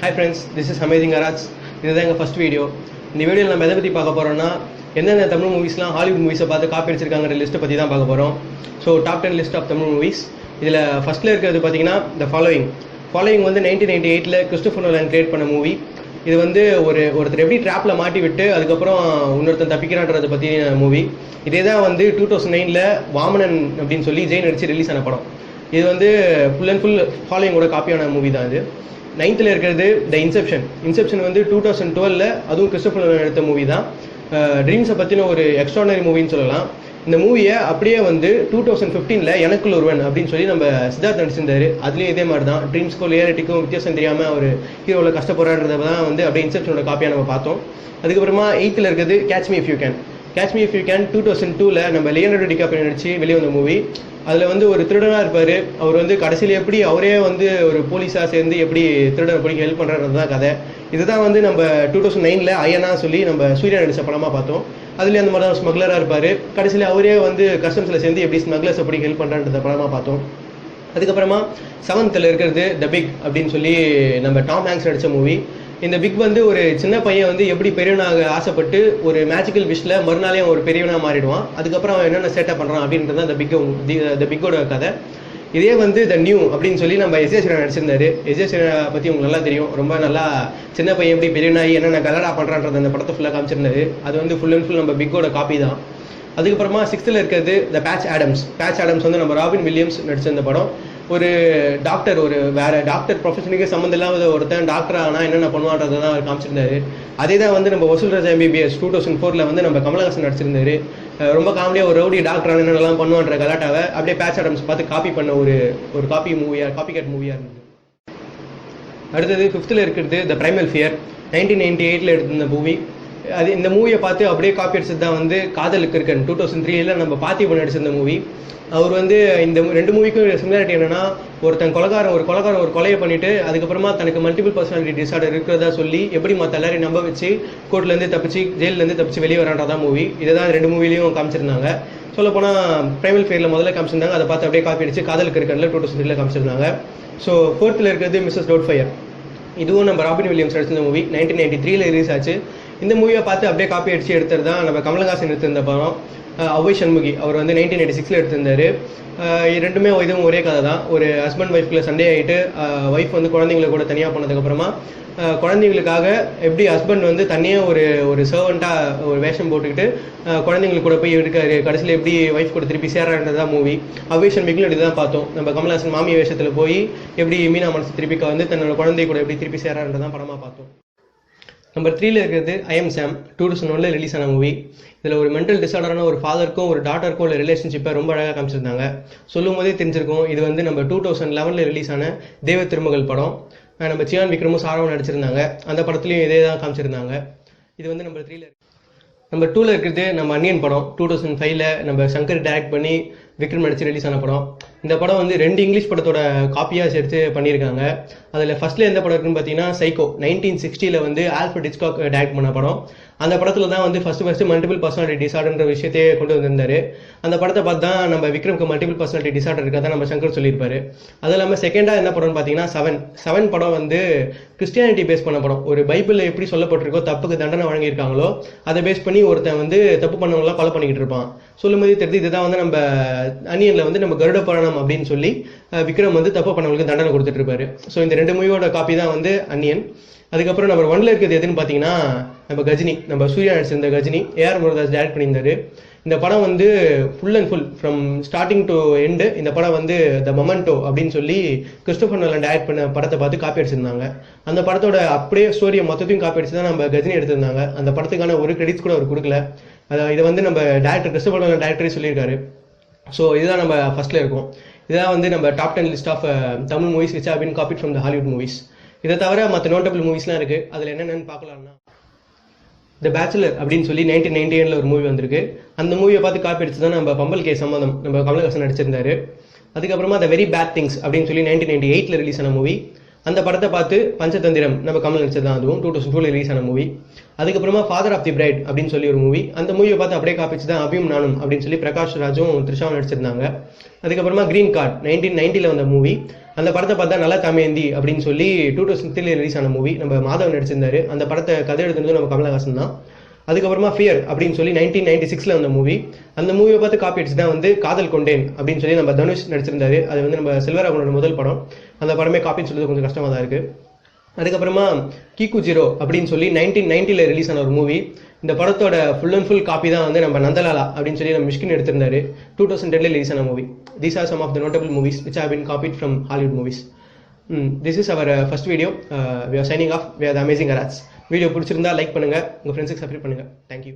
Hi friends, this is amazing Araj. இதுதான் எங்கள் first video. இந்த வீடியோவில் நம்ம எதை பற்றி பார்க்க போகிறோம்னா, எந்தெந்த தமிழ் மூவிஸ்லாம் ஹாலிவுட் மூவிஸை பார்த்து காப்பி அடிச்சிருக்காங்கிற லிஸ்ட்டை பற்றி தான் பார்க்க போகிறோம். So top 10 list of Tamil movies. இதில் ஃபஸ்ட்டில் இருக்கிறது பார்த்தீங்கன்னா த ஃபாலோயிங் வந்து 1998 கிறிஸ்டோபர் நோலன் கிரியேட் பண்ண மூவி. இது வந்து ஒருத்தர் எப்படி ட்ராப்பில் மாட்டி விட்டு அதுக்கப்புறம் இன்னொருத்தன் தப்பிக்கிறான்றதை பற்றி மூவி. இதே தான் வந்து 2009 வாமனன் அப்படின்னு சொல்லி ஜெயின் அடித்து ரிலீஸ் ஆன படம். இது வந்து ஃபுல் அண்ட் ஃபுல் ஃபாலோயிங்கோட காப்பியான மூவி தான். இது 9th இருக்கிறது த இன்செப்ஷன் வந்து 2012 அதுவும் கிறிஸ்டோபர் நோலன் எடுத்த மூவி தான். ட்ரீம்ஸை பற்றின ஒரு எக்ஸ்ட்ரானரி மூவின்னு சொல்லலாம். இந்த மூவியை அப்படியே வந்து 2015 எனக்குள் ஒருவன் அப்படின்னு சொல்லி நம்ம சித்தார்த் நடிச்சிருந்தாரு. அதுலேயும் இதே மாதிரி தான் ட்ரீம்ஸ்க்கும் ரியாலிட்டிக்கும் வித்தியாசம் தெரியாமல் ஒரு ஹீரோவில் கஷ்டப்படுறான்றதை தான் வந்து அப்படியே இன்செப்ஷனோட காப்பியாக நம்ம பார்த்தோம். அதுக்கப்புறமா 8th இருக்கிறது catch me if you can 2002 நம்ம லியோனார்டோ டிகாப்ரியோ நடிச்சு வெளியே வந்த மூவி. அதில் வந்து ஒரு திருடனாக இருப்பார். அவர் வந்து கடைசியில் எப்படி அவரே வந்து ஒரு போலீஸாக சேர்ந்து எப்படி திருடனை பிடிக்க ஹெல்ப் பண்ணுறது தான் கதை. இதுதான் வந்து நம்ம 2009 அயனா சொல்லி நம்ம சூர்யா நடித்த படமாக பார்த்தோம். அதுலேயே அந்த மாதிரி தான் ஸ்மக்லராக இருப்பார். கடைசியில் அவரே வந்து கஸ்டம்ஸில் சேர்ந்து எப்படி ஸ்மக்லர்ஸை பிடிக்க ஹெல்ப் பண்ணுறன்ற படமாக பார்த்தோம். அதுக்கப்புறமா 7th இருக்கிறது த பிக் அப்படின்னு சொல்லி நம்ம டாம் ஹாங்க்ஸ் நடித்த மூவி. இந்த பிக் வந்து ஒரு சின்ன பையன் வந்து எப்படி பெரியவனாக ஆசைப்பட்டு ஒரு மேஜிக்கல் விஷில் மறுநாளே ஒரு பெரியவனாக மாறிடுவான். அதுக்கப்புறம் அவன் என்னென்ன சேட்டை பண்ணுறான் அப்படின்றது தான் த பிக்கோட கதை. இதே வந்து த நியூ அப்படின்னு சொல்லி நம்ம எஸ் ஏ நடிச்சிருந்தாரு. எஸ் ஏ பற்றி உங்களுக்கு நல்லா தெரியும். ரொம்ப நல்லா சின்ன பையன் எப்படி பெரியவனாகி என்னென்ன கலரா பண்ணுறான்றது அந்த படத்தை ஃபுல்லாக காமிச்சிருந்தாரு. அது வந்து ஃபுல் அண்ட் ஃபுல் நம்ம பிக்கோட காப்பி தான். அதுக்கப்புறமா 6th இருக்கிறது த பேட்ச் ஆடம்ஸ் வந்து நம்ம ராபின் வில்லியம்ஸ் நடிச்சிருந்த படம். ஒரு டாக்டர், ஒரு வேற டாக்டர் ப்ரொஃபஷனுக்கு சம்மந்தம் இல்லாத ஒருத்தன் டாக்டர் ஆனால் என்னென்ன பண்ணுவான்றதை தான் அவர் காமிச்சிருந்தாரு. அதே தான் வந்து நம்ம வசூல் ராஜா MBBS 2004 வந்து நம்ம கமலஹாசன் நடிச்சிருந்தாரு. ரொம்ப காமெடியாக ஒரு ரவுடி டாக்டர் என்னென்னலாம் பண்ணுவான்ற கலாட்டாவை அப்படியே பேட்ச் ஆடம்ஸ் பார்த்து காப்பி பண்ண ஒரு காப்பி கேட் மூவியாக இருந்தது. அடுத்தது 5th இருக்கிறது த பிரைமல் ஃபியர் 1998 எடுத்திருந்த மூவி. அது இந்த மூவியை பார்த்து அப்படியே காப்பி அடிச்சது தான் வந்து காதலுக்கு இருக்கன் 2003 நம்ம பார்த்திபன் நடிச்சிருந்த மூவி. அவர் வந்து இந்த 2 மூவிக்கும் சிமிலாரிட்டி என்னன்னா, ஒருத்தன் கொலைகாரன் ஒரு கொலையை பண்ணிட்டு அதுக்கப்புறமா தனக்கு மல்டிபிள் பர்சனாலிட்டி டிசார்டர் இருக்கிறதா சொல்லி எப்படி மற்ற எல்லாரையும் நம்ப வச்சு கோர்ட்லேருந்து தப்பிச்சு ஜெயிலேருந்து தப்பிச்சு வெளியே வரான்றதான் மூவி. இதை தான் 2 மூவிலையும் காமிச்சிருந்தாங்க. சொல்லப்போனால் பிரைமல் ஃபியரில் முதல்ல காமிச்சிருந்தாங்க. அதை பார்த்து அப்படியே காப்பி அடிச்சு காதலுக்கு இருக்கன்ல 2003 காமிச்சிருந்தாங்க. ஸோ 4th இருக்கிறது மிஸ்ஸஸ் டவுட்ஃபயர். இதுவும் நம்ம ராபின் வில்லியம்ஸ் நடிச்சிருந்த மூவி. 1993 ரிலீஸ் ஆச்சு. இந்த மூவியை பார்த்து அப்படியே காப்பி அடிச்சு எடுத்தது தான் நம்ம கமலஹாசன் எடுத்திருந்த படம் அவ்வை சண்முகி. அவர் வந்து 1986 எடுத்திருந்தாரு. ரெண்டுமே இதுவும் ஒரே கதை தான். ஒரு ஹஸ்பண்ட் ஒய்ஃப்குள்ள சண்டே ஆகிட்டு ஒய்ஃப் வந்து குழந்தைங்களை கூட தனியாக போனதுக்கப்புறமா குழந்தைங்களுக்காக எப்படி ஹஸ்பண்ட் வந்து தனியாக ஒரு சர்வெண்ட்டாக ஒரு வேஷம் போட்டுக்கிட்டு குழந்தைங்களுக்கு கூட போய் இருக்காரு. கடைசியில் எப்படி ஒய்ஃப் கூட திருப்பி சேரான்றதான் மூவி. அவ்வை சண்முகிலும் இதுதான் பார்த்தோம். நம்ம கமலஹாசன் மாமி வேஷத்தில் போய் எப்படி மீனா மனசு திருப்பி வந்து தன்னோட குழந்தை கூட எப்படி திருப்பி சேரான்றதான் படமாக பார்த்தோம். நம்பர் 3 இருக்கிறது ஐ எம் சாம் 2001 ரிலீஸ் ஆன மூவி. இதில் ஒரு மென்டல் டிசார்டரான ஒரு ஃபாதருக்கும் ஒரு டாட்டருக்கும் உள்ள ரிலேஷன்ஷிப்பை ரொம்ப அழகாக காமிச்சிருந்தாங்க. சொல்லும் போதே தெரிஞ்சிருக்கும். இது வந்து நம்ம 2011 ரிலீஸ் ஆன தேவ திருமகள் படம். நம்ம சியான் விக்ரமும் சாராவும் நடிச்சிருந்தாங்க. அந்த படத்துலையும் இதே தான் காமிச்சிருந்தாங்க. இது வந்து நம்பர் 3. நம்பர் 2 இருக்கிறது நம்ம அன்னியன் படம் 2005 நம்ம சங்கர் டைரக்ட் பண்ணி விக்ரம் நடிச்சு ரிலீஸ் ஆன படம். இந்த படம் வந்து 2 இங்கிலீஷ் படத்தோட காப்பியாக சேர்த்து பண்ணியிருக்காங்க. அதில் ஃபர்ஸ்ட்ல எந்த படம் இருக்குன்னு பார்த்தீங்கன்னா சைக்கோ 1960 வந்து ஆல்ஃபிரட் ஹிச்காக் டைரக்ட் பண்ண படம். அந்த படத்தில் தான் வந்து ஃபர்ஸ்ட் மல்டிபிள் பர்சனாலிட்டி டிசார்டர்ன்ற விஷயத்தையே கொண்டு வந்திருந்தாரு. அந்த படத்தை பார்த்து தான் நம்ம விக்ரம்க்கு மல்டிபிள் பர்சனாலிட்டி டிசார்டர் இருக்கா தான் நம்ம சங்கர் சொல்லியிருப்பாரு. அது இல்லாமல் செகண்டாக என்ன படம்னு பார்த்தீங்கன்னா செவன் படம் வந்து கிறிஸ்டியானிட்டி பேஸ் பண்ண படம். ஒரு பைபிளில் எப்படி சொல்லப்பட்டிருக்கோ தப்புக்கு தண்டனை வழங்கியிருக்காங்களோ அதை பேஸ் பண்ணி ஒருத்தன் வந்து தப்பு பண்ணவங்களாம் கொலை பண்ணிக்கிட்டு இருப்பான். சொல்லும்போது தெரிஞ்சு இதுதான் வந்து நம்ம அன்னியனில் வந்து நம்ம கருட புராணம் அப்படின்னு சொல்லி விக்ரம் வந்து தப்பு பண்ணவங்களுக்கு தண்டனை கொடுத்துட்டு இருப்பாரு. ஸோ இந்த 2 மூவியோட காப்பி தான் வந்து அன்னியன். அதுக்கப்புறம் நம்பர் 1 இருக்கிறது எதுன்னு பார்த்தீங்கன்னா நம்ம கஜினி. நம்ம சூர்யா நடிச்சிருந்த கஜினி AR முருகதாஸ் டைரக்ட் பண்ணியிருந்தாரு. இந்த படம் வந்து full and full from starting to end இந்த படம் வந்து த மொமெண்டோ அப்படின்னு சொல்லி கிறிஸ்டோபர் நோலன் டைரக்ட் பண்ண படத்தை பார்த்து காப்பி அடிச்சிருந்தாங்க. அந்த படத்தோட அப்படியே ஸ்டோரியை மொத்தத்தையும் காப்பி அடிச்சு தான் நம்ம கஜினி எடுத்திருந்தாங்க. அந்த படத்துக்கான ஒரு கிரெடிட்ஸ் கூட அவர் கொடுக்கல. இதை வந்து நம்ம டேரக்டர் கிறிஸ்டோபர் நோலன் டைரக்டரே சொல்லியிருக்காரு. ஸோ இதுதான் நம்ம ஃபர்ஸ்ட்ல இருக்கும். இதான் வந்து நம்ம top 10 list of Tamil movies which have been copied from the Hollywood movies. இதை தவிர மற்ற நோட்டபிள் மூவிஸ்லாம் இருக்குது. அதில் என்னென்னு பார்க்கலாம்னா த பேச்சுலர் அப்படின்னு சொல்லி 1998 ஒரு மூவி வந்திருக்கு. அந்த மூவியை பார்த்து காப்பி அடிச்சு தான் நம்ம பம்பல் கே சம்மதம் நம்ம கமலஹாசன் நடிச்சிருந்தாரு. அதுக்கப்புறமா த வெரி பேட் திங்ஸ் அப்படின்னு சொல்லி 1998 ரிலீஸ் ஆன மூவி. அந்த படத்தை பார்த்து பஞ்சதந்திரம் நம்ம கமல் நடிச்சது தான். அதுவும் 2002 ரிலீஸ் ஆன மூவி. அதுக்கப்புறமா ஃபாதர் ஆஃப் தி பிரைட் அப்படின்னு சொல்லி ஒரு மூவி. அந்த மூவியை பார்த்து அப்படியே காப்பிச்சு தான் அபியும் நானும் அப்படின்னு சொல்லி பிரகாஷ் ராஜும் த்ரிஷாவும் நடிச்சிருந்தாங்க. அதுக்கப்புறமா கிரீன் கார்டு 1990 வந்த மூவி. அந்த படத்தை பார்த்தா நல்லா தமேந்தி அப்படின்னு சொல்லி 2003 ரிலீஸ் ஆன மூவி. நம்ம மாதவன் நடிச்சிருந்தாரு. அந்த படத்தை கதை எழுதுனது நம்ம கமலஹாசன் தான். அதுக்கப்புறமா ஃபியர் அப்படின்னு சொல்லி 1996 வந்த மூவி. அந்த மூவியை பார்த்து காப்பி அடிச்சு தான் வந்து காதல் கொண்டேன் அப்படின்னு சொல்லி நம்ம தனுஷ் நடிச்சிருந்தாரு. அது வந்து நம்ம செல்வராகவனோட முதல் படம். அந்த படமே காப்பின்னு சொல்றது கொஞ்சம் கஷ்டமாக தான் இருக்கு. அதுக்கப்புறமா கிக்கு ஜீரோ அப்படின்னு சொல்லி 1990 ரிலீஸ் ஆன ஒரு மூவி. இந்த படத்தோட ஃபுல் அண்ட் ஃபுல் காப்பி தான் வந்து நம்ம நந்தலாலா அப்படின்னு சொல்லி நம்ம மிஷ்கின் எடுத்திருந்தாரு. 2010 ரிலீஸ் ஆன movie. These are some of the notable movies which have been copied from Hollywood movies. This is our first video. We are signing off. We are the amazing garage. Video பிடிச்சிருந்தா like பண்ணுங்க, உங்க ஃப்ரெண்ட்ஸுக்கு subscribe பண்ணுங்க. Thank you.